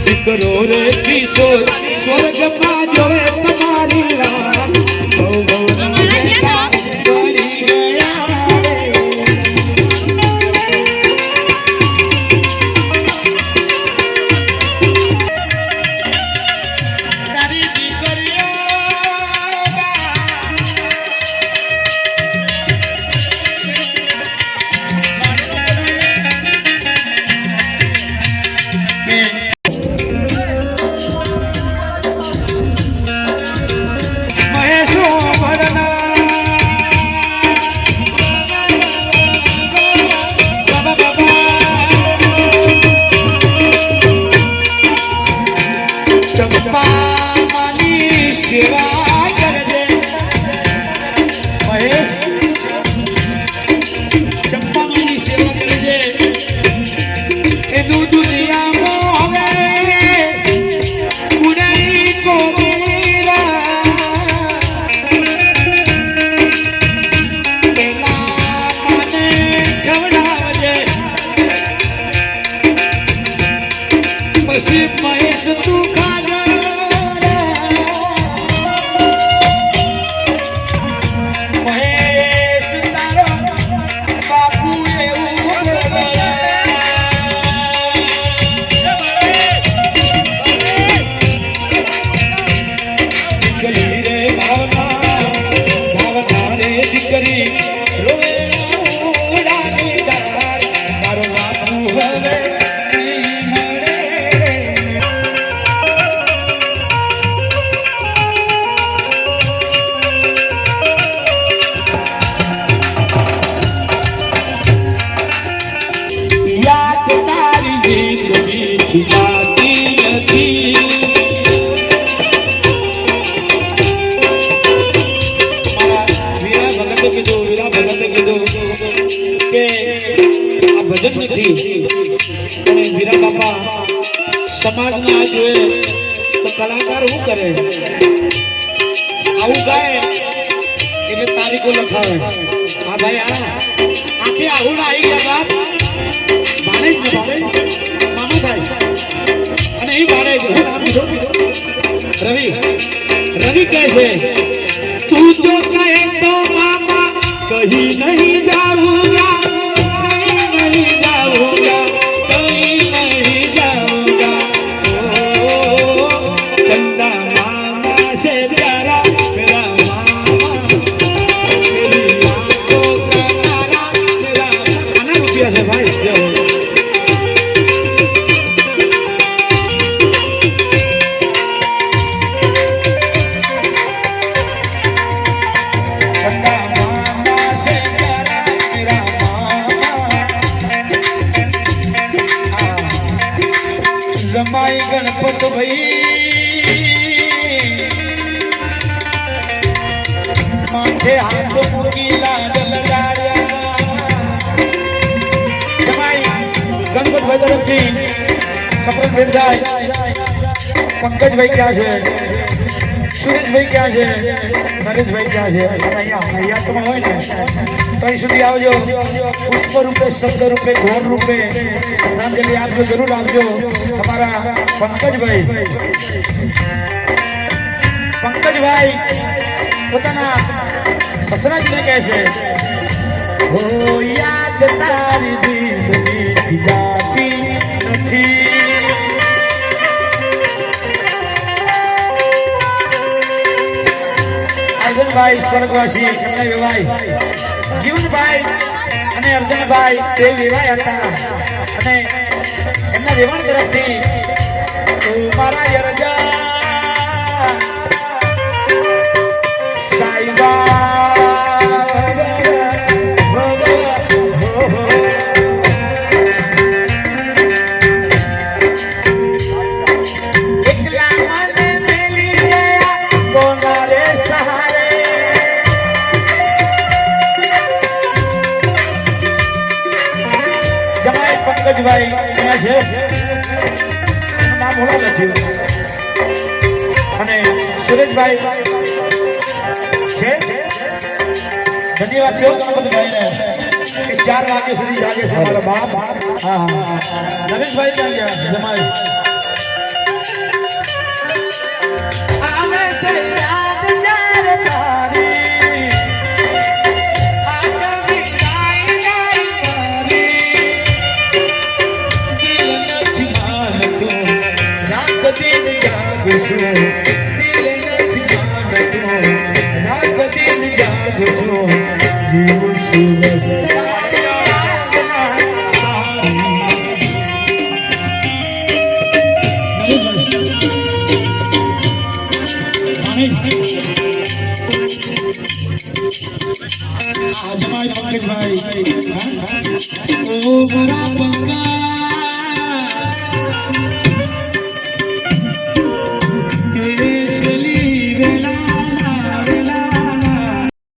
દીકરો રે કિશોર સ્વર્ગમાં જોવે તમારી વાત મહેશ તું ખાજો મહેશ તારો બાપુ એવું દીકરી રે ભાવના ભાવના રે દીકરી રોવે તારો બાપુ હવે ભજન નથી અને વીરા બાપા સમાજના જોઈએ તો કલાકાર શું કરે આવું ગાય એટલે તારીખો લખાવે હા ભાઈ આખે આવું ના આવી ગયા બાપ માને જ ને મામા થાય અને એ મારે રવિ કહે છે તું જો કહે તો મામા કહી નહીં જાઉંગા જમાઈ ગણપત ભાઈ માથે હાથ મૂકી લાડ લગાડ્યા જમાઈ ગણપત ભાઈ તરફથી સફરન ભેટ જાય પંકજભાઈ ક્યાં છે સુરેશભાઈ ક્યાં છે નરેશભાઈ ક્યાં છે અહીંયા તમે હોય ને કઈ સુધી આવજો પુષ્પ રૂપે શબ્દ રૂપે ઘોર રૂપે શ્રદ્ધાંજલિ આપજો જરૂર આપજો તમારા પંકજભાઈ પોતાના સસરાજીને કહે છે હો યાદ તારી દિલની જાતી નથી અર્જુનભાઈ સ્વર્ગવાસી એમને વિવાહ જીવનભાઈ અને અર્જુનભાઈ તે વિવાહ હતા અને એમના વિવાહ તરફથી મારા યરજા સાઈબા પંકજભાઈ અહીંયા છે નામ બોલો નથી સુરેશભાઈ છે ધન્યવાદ છે ગણપતભાઈને કે 4 વાગ્યા સુધી જાગે છે મારા બાપ હા નરેશભાઈ ક્યાં ગયા જમાઈ આમે સે યાદ યાર તારી આ કભી જાય જાય મારી દિલ નથી માનતો રાત દિન જાગશું દિલ નથી માનતો રાત દિન જાગશું જીવ શિવ જમાઈ પંકજભાઈ ઓ બરા બંગા